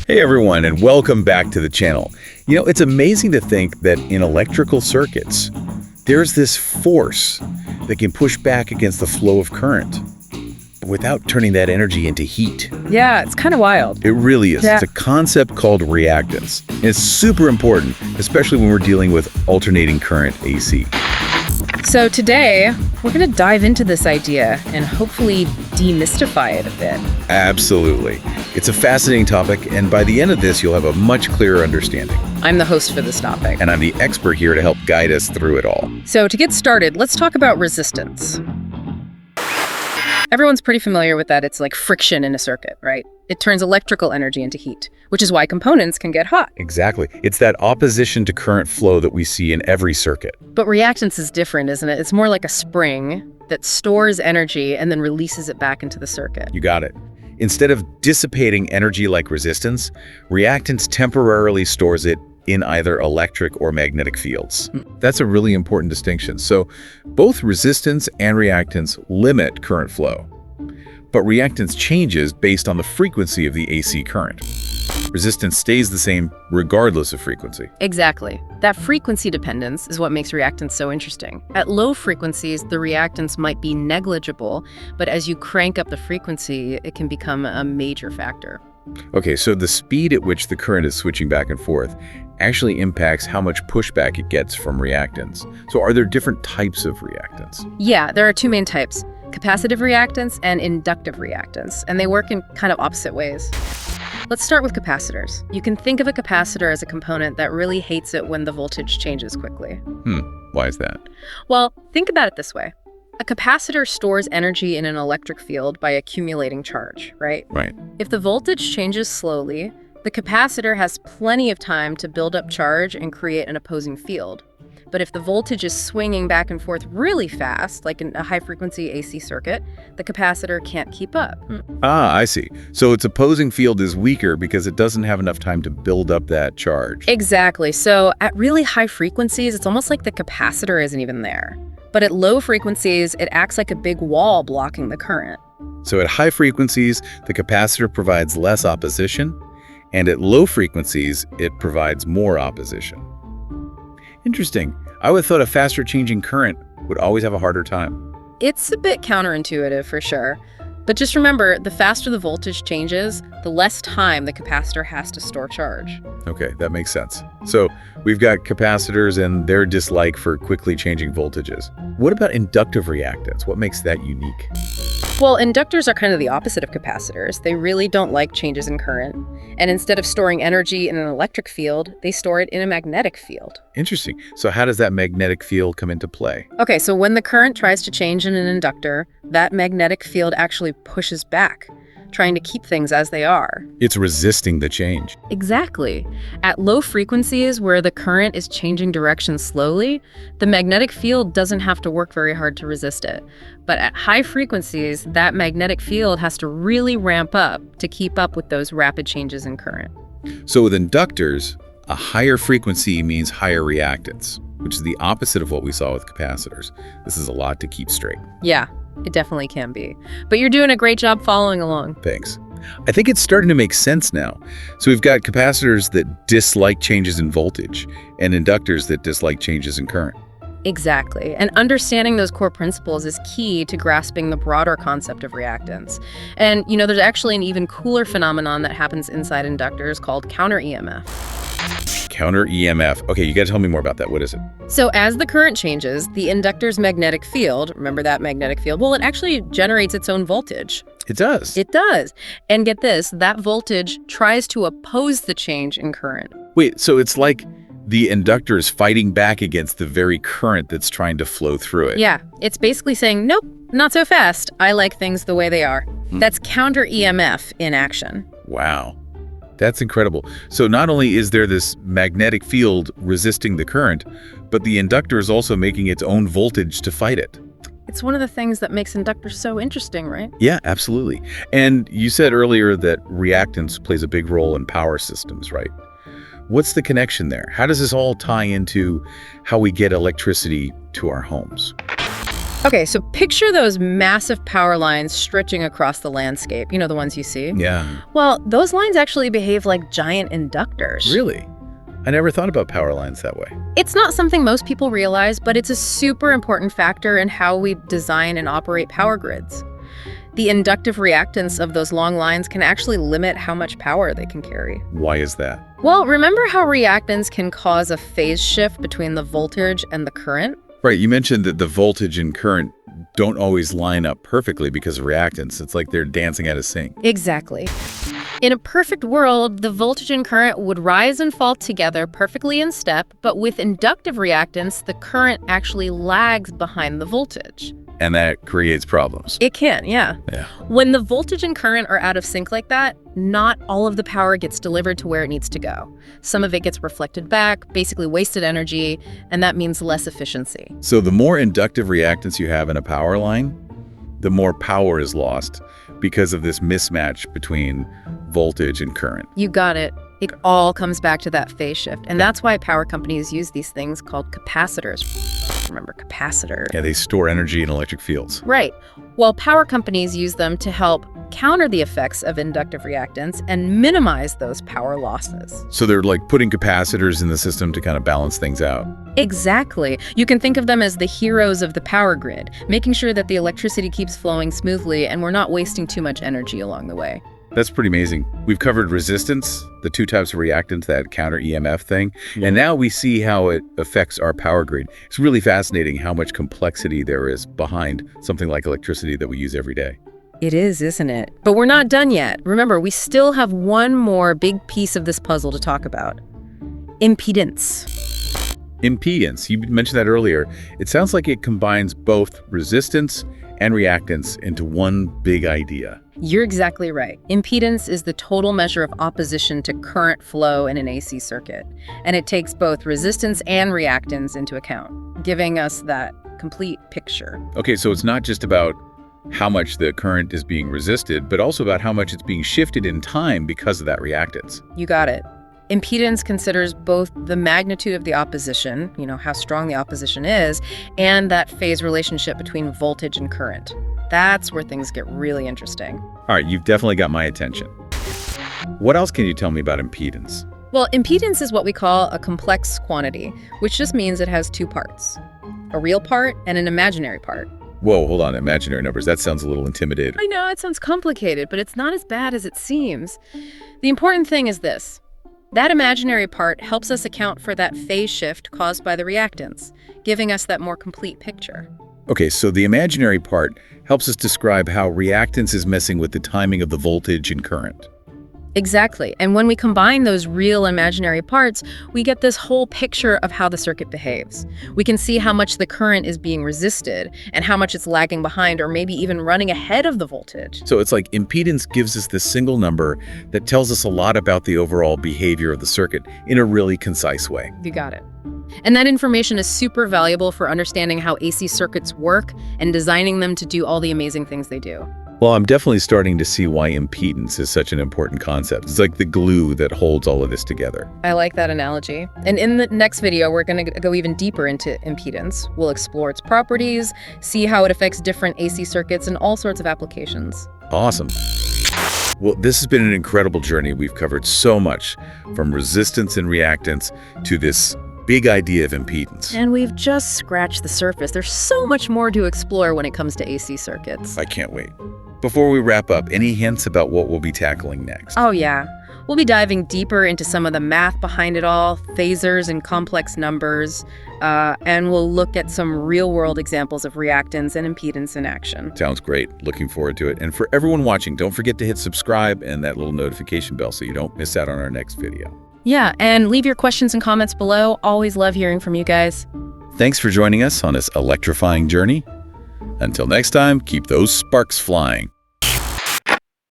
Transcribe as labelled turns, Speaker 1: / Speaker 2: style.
Speaker 1: Hey everyone, and welcome back to the channel. It's amazing to think that in electrical circuits, there's this force that can push back against the flow of current without turning that energy into heat.
Speaker 2: Yeah, it's kind of wild.
Speaker 1: It really is.
Speaker 2: Yeah.
Speaker 1: It's a concept called reactance. And it's super important, especially when we're dealing with alternating current AC.
Speaker 2: So today, we're going to dive into this idea and hopefully demystify it a bit.
Speaker 1: Absolutely. It's a fascinating topic, and by the end of this, you'll have a much clearer understanding.
Speaker 2: I'm the host for this topic.
Speaker 1: And I'm the expert here to help guide us through it all.
Speaker 2: So to get started, let's talk about resistance. Everyone's pretty familiar with that. It's like friction in a circuit, right? It turns electrical energy into heat, which is why components can get hot.
Speaker 1: Exactly. It's that opposition to current flow that we see in every circuit.
Speaker 2: But reactance is different, isn't it? It's more like a spring that stores energy and then releases it back into the circuit.
Speaker 1: You got it. Instead of dissipating energy like resistance, reactance temporarily stores it in either electric or magnetic fields. That's a really important distinction. So both resistance and reactance limit current flow, but reactance changes based on the frequency of the AC current. Resistance stays the same regardless of frequency.
Speaker 2: Exactly. That frequency dependence is what makes reactance so interesting. At low frequencies, the reactance might be negligible, but as you crank up the frequency, it can become a major factor.
Speaker 1: Okay, so the speed at which the current is switching back and forth actually impacts how much pushback it gets from reactance. So are there different types of reactance?
Speaker 2: Yeah, there are two main types, capacitive reactance and inductive reactance, and they work in kind of opposite ways. Let's start with capacitors. You can think of a capacitor as a component that really hates it when the voltage changes quickly.
Speaker 1: Why is that?
Speaker 2: Well, think about it this way. A capacitor stores energy in an electric field by accumulating charge, right?
Speaker 1: Right.
Speaker 2: If the voltage changes slowly, the capacitor has plenty of time to build up charge and create an opposing field. But if the voltage is swinging back and forth really fast, like in a high-frequency AC circuit, the capacitor can't keep up.
Speaker 1: Ah, I see. So its opposing field is weaker because it doesn't have enough time to build up that charge.
Speaker 2: Exactly. So at really high frequencies, it's almost like the capacitor isn't even there. But at low frequencies, it acts like a big wall blocking the current.
Speaker 1: So at high frequencies, the capacitor provides less opposition, and at low frequencies, it provides more opposition. Interesting. I would have thought a faster changing current would always have a harder time.
Speaker 2: It's a bit counterintuitive for sure. But just remember, the faster the voltage changes, the less time the capacitor has to store charge.
Speaker 1: Okay, that makes sense. So we've got capacitors and their dislike for quickly changing voltages. What about inductive reactance? What makes that unique?
Speaker 2: Well, inductors are kind of the opposite of capacitors. They really don't like changes in current. And instead of storing energy in an electric field, they store it in a magnetic field.
Speaker 1: Interesting. So how does that magnetic field come into play?
Speaker 2: Okay, so when the current tries to change in an inductor, that magnetic field actually pushes back, trying to keep things as they are.
Speaker 1: It's resisting the change.
Speaker 2: Exactly. At low frequencies where the current is changing direction slowly, the magnetic field doesn't have to work very hard to resist it. But at high frequencies, that magnetic field has to really ramp up to keep up with those rapid changes in current.
Speaker 1: So with inductors, a higher frequency means higher reactance, which is the opposite of what we saw with capacitors. This is a lot to keep straight.
Speaker 2: Yeah, it definitely can be. But you're doing a great job following along.
Speaker 1: Thanks. I think it's starting to make sense now. So we've got capacitors that dislike changes in voltage and inductors that dislike changes in current.
Speaker 2: Exactly. And understanding those core principles is key to grasping the broader concept of reactance. And, there's actually an even cooler phenomenon that happens inside inductors called counter EMF.
Speaker 1: Counter EMF. Okay, you got to tell me more about that. What is it?
Speaker 2: So as the current changes, the inductor's magnetic field, remember that magnetic field? Well, it actually generates its own voltage.
Speaker 1: It does.
Speaker 2: It does. And get this, that voltage tries to oppose the change in current.
Speaker 1: Wait, so it's like the inductor is fighting back against the very current that's trying to flow through it.
Speaker 2: Yeah, it's basically saying, nope, not so fast. I like things the way they are. That's counter EMF in action.
Speaker 1: Wow. That's incredible. So not only is there this magnetic field resisting the current, but the inductor is also making its own voltage to fight it.
Speaker 2: It's one of the things that makes inductors so interesting, right?
Speaker 1: Yeah, absolutely. And you said earlier that reactance plays a big role in power systems, right? What's the connection there? How does this all tie into how we get electricity to our homes?
Speaker 2: Okay, so picture those massive power lines stretching across the landscape. You know, the ones you see?
Speaker 1: Yeah.
Speaker 2: Well, those lines actually behave like giant inductors.
Speaker 1: Really? I never thought about power lines that way.
Speaker 2: It's not something most people realize, but it's a super important factor in how we design and operate power grids. The inductive reactance of those long lines can actually limit how much power they can carry.
Speaker 1: Why is that?
Speaker 2: Well, remember how reactance can cause a phase shift between the voltage and the current?
Speaker 1: Right, you mentioned that the voltage and current don't always line up perfectly because of reactance. It's like they're dancing out of sync.
Speaker 2: Exactly. In a perfect world, the voltage and current would rise and fall together perfectly in step, but with inductive reactance, the current actually lags behind the voltage.
Speaker 1: And that creates problems.
Speaker 2: It can, yeah.
Speaker 1: Yeah.
Speaker 2: When the voltage and current are out of sync like that, not all of the power gets delivered to where it needs to go. Some of it gets reflected back, basically wasted energy, and that means less efficiency.
Speaker 1: So the more inductive reactance you have in a power line, the more power is lost because of this mismatch between voltage and current.
Speaker 2: You got it. It all comes back to that phase shift. And that's why power companies use these things called capacitors. Remember, capacitor.
Speaker 1: Yeah, they store energy in electric fields.
Speaker 2: Right. Well, power companies use them to help counter the effects of inductive reactance and minimize those power losses.
Speaker 1: So they're like putting capacitors in the system to kind of balance things out.
Speaker 2: Exactly. You can think of them as the heroes of the power grid, making sure that the electricity keeps flowing smoothly and we're not wasting too much energy along the way.
Speaker 1: That's pretty amazing. We've covered resistance, the two types of reactance, that counter EMF thing, and now we see how it affects our power grid. It's really fascinating how much complexity there is behind something like electricity that we use every day.
Speaker 2: It is, isn't it? But we're not done yet. Remember, we still have one more big piece of this puzzle to talk about. Impedance.
Speaker 1: Impedance, you mentioned that earlier. It sounds like it combines both resistance and reactance into one big idea.
Speaker 2: You're exactly right. Impedance is the total measure of opposition to current flow in an AC circuit, and it takes both resistance and reactance into account, giving us that complete picture.
Speaker 1: Okay, so it's not just about how much the current is being resisted, but also about how much it's being shifted in time because of that reactance.
Speaker 2: You got it. Impedance considers both the magnitude of the opposition, how strong the opposition is, and that phase relationship between voltage and current. That's where things get really interesting.
Speaker 1: All right, you've definitely got my attention. What else can you tell me about impedance?
Speaker 2: Well, impedance is what we call a complex quantity, which just means it has two parts, a real part and an imaginary part.
Speaker 1: Whoa, hold on, imaginary numbers. That sounds a little intimidating.
Speaker 2: I know, it sounds complicated, but it's not as bad as it seems. The important thing is this. That imaginary part helps us account for that phase shift caused by the reactance, giving us that more complete picture.
Speaker 1: Okay, so the imaginary part helps us describe how reactance is messing with the timing of the voltage and current.
Speaker 2: Exactly. And when we combine those real imaginary parts, we get this whole picture of how the circuit behaves. We can see how much the current is being resisted and how much it's lagging behind or maybe even running ahead of the voltage.
Speaker 1: So it's like impedance gives us this single number that tells us a lot about the overall behavior of the circuit in a really concise way.
Speaker 2: You got it. And that information is super valuable for understanding how AC circuits work and designing them to do all the amazing things they do.
Speaker 1: Well, I'm definitely starting to see why impedance is such an important concept. It's like the glue that holds all of this together.
Speaker 2: I like that analogy. And in the next video, we're going to go even deeper into impedance. We'll explore its properties, see how it affects different AC circuits and all sorts of applications.
Speaker 1: Awesome. Well, this has been an incredible journey. We've covered so much, from resistance and reactance to this big idea of impedance.
Speaker 2: And we've just scratched the surface. There's so much more to explore when it comes to AC circuits.
Speaker 1: I can't wait. Before we wrap up, any hints about what we'll be tackling next?
Speaker 2: Oh yeah. We'll be diving deeper into some of the math behind it all, phasors and complex numbers, and we'll look at some real-world examples of reactance and impedance in action.
Speaker 1: Sounds great. Looking forward to it. And for everyone watching, don't forget to hit subscribe and that little notification bell so you don't miss out on our next video.
Speaker 2: Yeah, and leave your questions and comments below. Always love hearing from you guys.
Speaker 1: Thanks for joining us on this electrifying journey. Until next time, keep those sparks flying.